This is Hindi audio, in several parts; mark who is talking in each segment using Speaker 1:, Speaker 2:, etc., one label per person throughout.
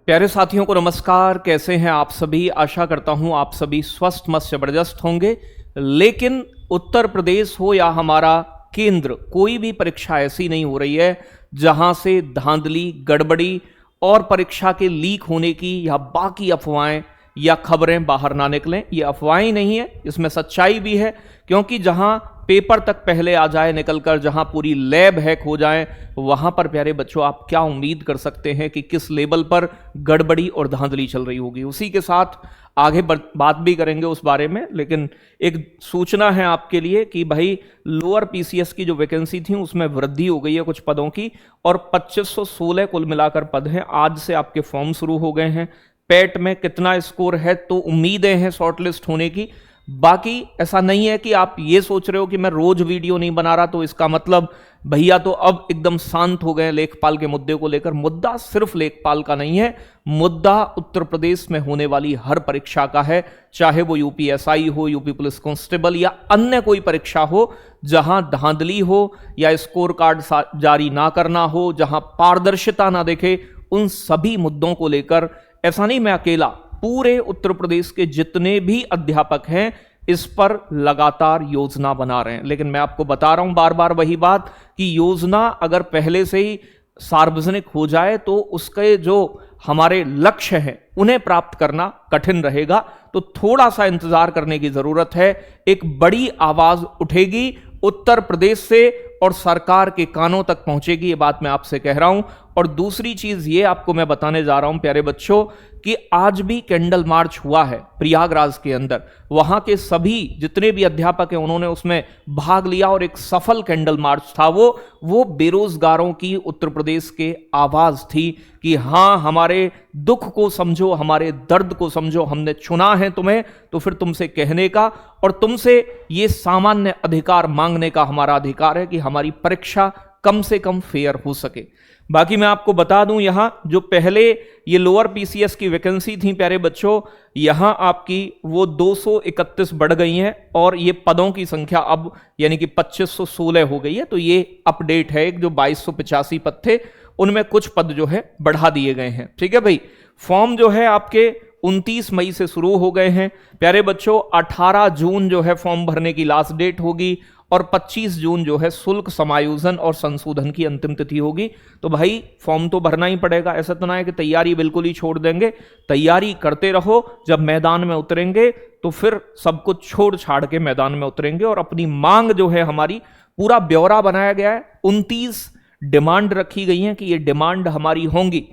Speaker 1: प्यारे साथियों को नमस्कार। कैसे हैं आप सभी? आशा करता हूं आप सभी स्वस्थ मस्त जबरदस्त होंगे। लेकिन उत्तर प्रदेश हो या हमारा केंद्र, कोई भी परीक्षा ऐसी नहीं हो रही है जहां से धांधली, गड़बड़ी और परीक्षा के लीक होने की या बाकी अफवाहें या खबरें बाहर ना निकलें। ये अफवाहें नहीं है, इसमें सच्चाई भी है। क्योंकि जहां पेपर तक पहले आ जाए निकलकर, जहां पूरी लैब हैक हो जाए, वहां पर प्यारे बच्चों आप क्या उम्मीद कर सकते हैं कि किस लेवल पर गड़बड़ी और धांधली चल रही होगी। उसी के साथ आगे बात भी करेंगे उस बारे में। लेकिन एक सूचना है आपके लिए कि भाई लोअर पीसीएस की जो वैकेंसी थी उसमें वृद्धि हो गई है कुछ पदों की, और 2516 कुल मिलाकर पद हैं। आज से आपके फॉर्म शुरू हो गए हैं। पेट में कितना स्कोर है तो उम्मीदें हैं शॉर्टलिस्ट होने की। बाकी ऐसा नहीं है कि आप ये सोच रहे हो कि मैं रोज वीडियो नहीं बना रहा तो इसका मतलब भैया तो अब एकदम शांत हो गए लेखपाल के मुद्दे को लेकर। मुद्दा सिर्फ लेखपाल का नहीं है, मुद्दा उत्तर प्रदेश में होने वाली हर परीक्षा का है। चाहे वो यूपीएसआई हो, यूपी पुलिस कांस्टेबल या अन्य कोई परीक्षा हो जहां धांधली हो या स्कोर कार्ड जारी ना करना हो, जहां पारदर्शिता ना दिखे, उन सभी मुद्दों को लेकर ऐसा नहीं मैं अकेला, पूरे उत्तर प्रदेश के जितने भी अध्यापक हैं इस पर लगातार योजना बना रहे हैं। लेकिन मैं आपको बता रहा हूं बार बार वही बात कि योजना अगर पहले से ही सार्वजनिक हो जाए तो उसके जो हमारे लक्ष्य हैं उन्हें प्राप्त करना कठिन रहेगा। तो थोड़ा सा इंतजार करने की जरूरत है। एक बड़ी आवाज उठेगी उत्तर प्रदेश से और सरकार के कानों तक पहुंचेगी, ये बात मैं आपसे कह रहा हूं। और दूसरी चीज ये आपको मैं बताने जा रहा हूं प्यारे बच्चों कि आज भी कैंडल मार्च हुआ है प्रयागराज के अंदर। वहां के सभी जितने भी अध्यापक हैं उन्होंने उसमें भाग लिया और एक सफल कैंडल मार्च था। वो बेरोजगारों की उत्तर प्रदेश के आवाज थी कि हां, हमारे दुख को समझो, हमारे दर्द को समझो, हमने चुना है तुम्हें तो फिर तुमसे कहने का और तुमसे ये सामान्य अधिकार मांगने का हमारा अधिकार है कि हमारी परीक्षा कम से कम फेयर हो सके। बाकी मैं आपको बता दूं, यहां जो पहले ये लोअर पीसीएस की वैकेंसी थी प्यारे बच्चों, यहां आपकी वो 231 बढ़ गई हैं और ये पदों की संख्या अब यानी कि 2516 हो गई है। तो ये अपडेट है। एक जो 2285 पद थे उनमें कुछ पद जो है बढ़ा दिए गए हैं। ठीक है भाई। फॉर्म जो है आपके 29 मई से शुरू हो गए हैं प्यारे बच्चों। 18 जून जो है फॉर्म भरने की लास्ट डेट होगी और 25 जून जो है शुल्क समायोजन और संशोधन की अंतिम तिथि होगी। तो भाई फॉर्म तो भरना ही पड़ेगा। ऐसा तो ना है कि तैयारी बिल्कुल ही छोड़ देंगे। तैयारी करते रहो, जब मैदान में उतरेंगे तो फिर सब कुछ छोड़ छाड़ के मैदान में उतरेंगे। और अपनी मांग जो है हमारी, पूरा ब्यौरा बनाया गया है। 29 डिमांड रखी गई है कि ये डिमांड हमारी होंगी,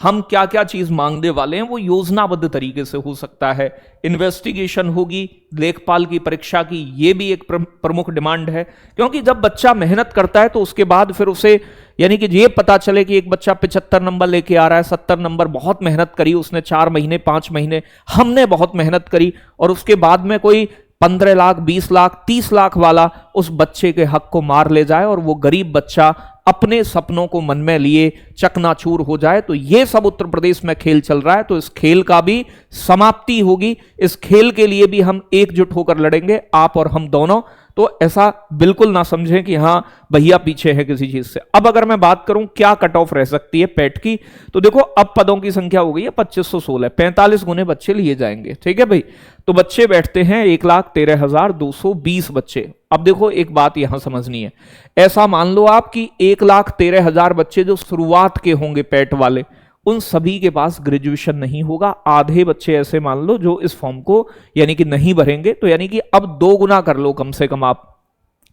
Speaker 1: हम क्या क्या चीज मांगने वाले हैं वो योजनाबद्ध तरीके से हो सकता है। इन्वेस्टिगेशन होगी लेखपाल की परीक्षा की, ये भी एक प्रमुख डिमांड है। क्योंकि जब बच्चा मेहनत करता है तो उसके बाद फिर उसे यानी कि ये पता चले कि एक बच्चा 75 नंबर लेके आ रहा है, 70 नंबर, बहुत मेहनत करी उसने, 4 महीने 5 महीने, हमने बहुत मेहनत करी, और उसके बाद में कोई 15 लाख 20 लाख 30 लाख वाला उस बच्चे के हक को मार ले जाए और वो गरीब बच्चा अपने सपनों को मन में लिए चकनाचूर हो जाए। तो ये सब उत्तर प्रदेश में खेल चल रहा है। तो इस खेल का भी समाप्ति होगी। इस खेल के लिए भी हम एकजुट होकर लड़ेंगे, आप और हम दोनों। तो ऐसा बिल्कुल ना समझें कि हां भैया पीछे है किसी चीज से। अब अगर मैं बात करूं क्या कट ऑफ रह सकती है पेट की, तो देखो अब पदों की संख्या हो गई है 2516, 45 गुने बच्चे लिए जाएंगे। ठीक है भाई। तो बच्चे बैठते हैं 1,13,220 बच्चे। अब देखो एक बात यहां समझनी है। ऐसा मान लो आप कि 1,13,000 बच्चे जो शुरुआत के होंगे पेट वाले, उन सभी के पास ग्रेजुएशन नहीं होगा। आधे बच्चे ऐसे मान लो जो इस फॉर्म को यानी कि नहीं भरेंगे। तो यानी कि अब 2 गुना कर लो कम से कम आप।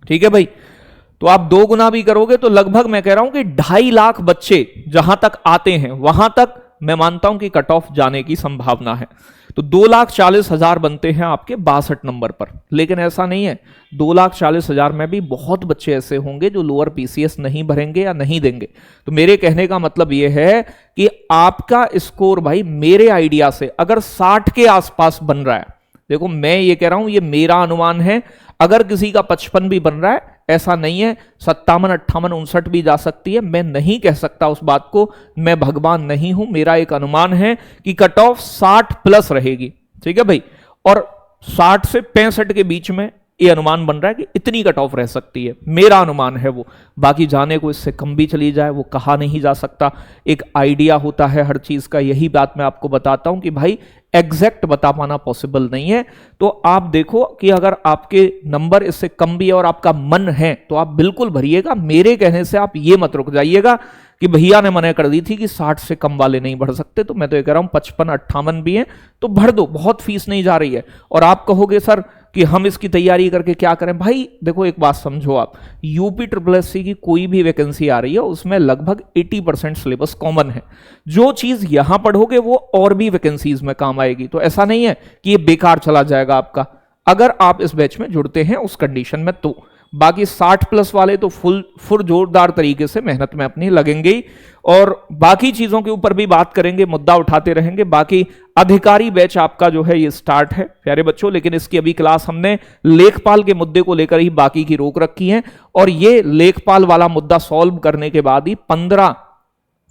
Speaker 1: ठीक है भाई। तो आप 2 गुना भी करोगे तो लगभग मैं कह रहा हूं कि 2.5 लाख बच्चे जहां तक आते हैं वहां तक मैं मानता हूं कि कट ऑफ जाने की संभावना है। तो 2,40,000 बनते हैं आपके 62 नंबर पर। लेकिन ऐसा नहीं है, 2,40,000 में भी बहुत बच्चे ऐसे होंगे जो लोअर पीसीएस नहीं भरेंगे या नहीं देंगे। तो मेरे कहने का मतलब यह है कि आपका स्कोर भाई मेरे आइडिया से अगर 60 के आसपास बन रहा है, देखो मैं ये कह रहा हूं ये मेरा अनुमान है, अगर किसी का 55 भी बन रहा है, ऐसा नहीं है 57, 58, 59 भी जा सकती है। मैं नहीं कह सकता उस बात को, मैं भगवान नहीं हूं। मेरा एक अनुमान है कि कट ऑफ 60 प्लस रहेगी। ठीक है भाई। और 60 से 65 के बीच में ये अनुमान बन रहा है कि इतनी कट ऑफ रह सकती है, मेरा अनुमान है वो। बाकी जाने को इससे कम भी चली जाए वो कहा नहीं जा सकता, एक आइडिया होता है हर चीज का। यही बात मैं आपको बताता हूं कि भाई एग्जैक्ट बता पाना पॉसिबल नहीं है। तो आप देखो कि अगर आपके नंबर इससे कम भी है और आपका मन है तो आप बिल्कुल भरिएगा। मेरे कहने से आप ये मत रुक जाइएगा कि भैया ने मना कर दी थी कि 60 से कम वाले नहीं भर सकते, तो मैं तो ये कह रहा हूं 55-58 भी हैं तो भर दो, बहुत फीस नहीं जा रही है। और आप कहोगे सर कि हम इसकी तैयारी करके क्या करें, भाई देखो एक बात समझो, आप यूपी SSSC की कोई भी वैकेंसी आ रही है उसमें लगभग 80% सिलेबस कॉमन है। जो चीज यहां पढ़ोगे वो और भी वैकेंसीज में काम आएगी, तो ऐसा नहीं है कि ये बेकार चला जाएगा आपका अगर आप इस बैच में जुड़ते हैं उस कंडीशन में। तो बाकी 60+ वाले तो फुल जोरदार तरीके से मेहनत में अपनी लगेंगे ही, और बाकी चीजों के ऊपर भी बात करेंगे, मुद्दा उठाते रहेंगे। बाकी अधिकारी बैच आपका जो है ये स्टार्ट है प्यारे बच्चों, लेकिन इसकी अभी क्लास हमने लेखपाल के मुद्दे को लेकर ही बाकी की रोक रखी है, और ये लेखपाल वाला मुद्दा सॉल्व करने के बाद ही 15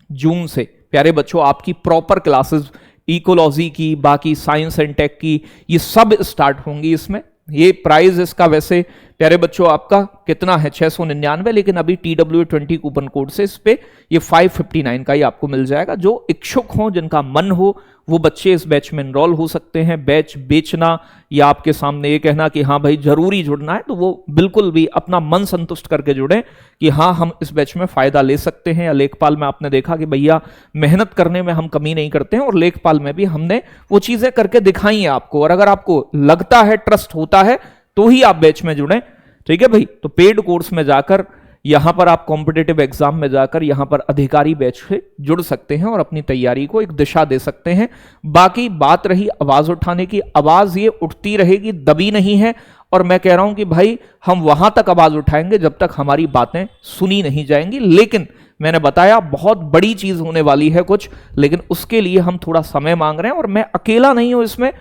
Speaker 1: जून से प्यारे बच्चों आपकी प्रॉपर क्लासेस इकोलॉजी की, बाकी साइंस एंड टेक की, ये सब स्टार्ट होंगी। इसमें ये प्राइस इसका वैसे प्यारे बच्चों आपका कितना है 699, लेकिन अभी TW20 कूपन कोड से इस पे ये 559 का ही आपको मिल जाएगा। जो इच्छुक हो, जिनका मन हो, वो बच्चे इस बैच में एनरोल हो सकते हैं। बैच बेचना या आपके सामने ये कहना कि हाँ भाई जरूरी जुड़ना है, तो वो बिल्कुल भी अपना मन संतुष्ट करके जुड़े कि हाँ हम इस बैच में फायदा ले सकते हैं। या लेखपाल में आपने देखा कि भैया मेहनत करने में हम कमी नहीं करते हैं, और लेखपाल में भी हमने वो चीजें करके दिखाई हैं आपको। और अगर आपको लगता है, ट्रस्ट होता है, तो ही आप बैच में जुड़े, ठीक है भाई। तो पेड कोर्स में जाकर यहां पर आप कॉम्पिटिटिव एग्जाम में जाकर यहां पर अधिकारी बैच से जुड़ सकते हैं और अपनी तैयारी को एक दिशा दे सकते हैं। बाकी बात रही आवाज उठाने की, आवाज ये उठती रहेगी, दबी नहीं है। और मैं कह रहा हूं कि भाई हम वहां तक आवाज उठाएंगे जब तक हमारी बातें सुनी नहीं जाएंगी। लेकिन मैंने बताया बहुत बड़ी चीज होने वाली है कुछ, लेकिन उसके लिए हम थोड़ा समय मांग रहे हैं। और मैं अकेला नहीं हूं इसमें,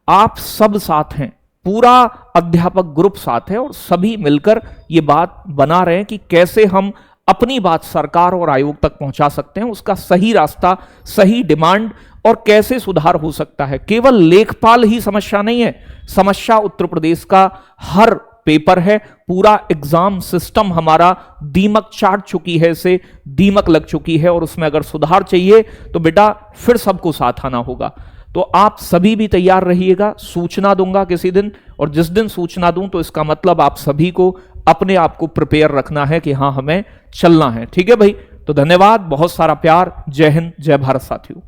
Speaker 1: आप सब साथ हैं, पूरा अध्यापक ग्रुप साथ है, और सभी मिलकर ये बात बना रहे हैं कि कैसे हम अपनी बात सरकार और आयोग तक पहुंचा सकते हैं, उसका सही रास्ता, सही डिमांड, और कैसे सुधार हो सकता है। केवल लेखपाल ही समस्या नहीं है, समस्या उत्तर प्रदेश का हर पेपर है। पूरा एग्जाम सिस्टम हमारा दीमक चाट चुकी है, इसे दीमक लग चुकी है, और उसमें अगर सुधार चाहिए तो बेटा फिर सबको साथ आना होगा। तो आप सभी भी तैयार रहिएगा, सूचना दूंगा किसी दिन, और जिस दिन सूचना दूं तो इसका मतलब आप सभी को अपने आप को प्रिपेयर रखना है कि हाँ हमें चलना है, ठीक है भाई। तो धन्यवाद, बहुत सारा प्यार, जय हिंद, जय भारत साथियों।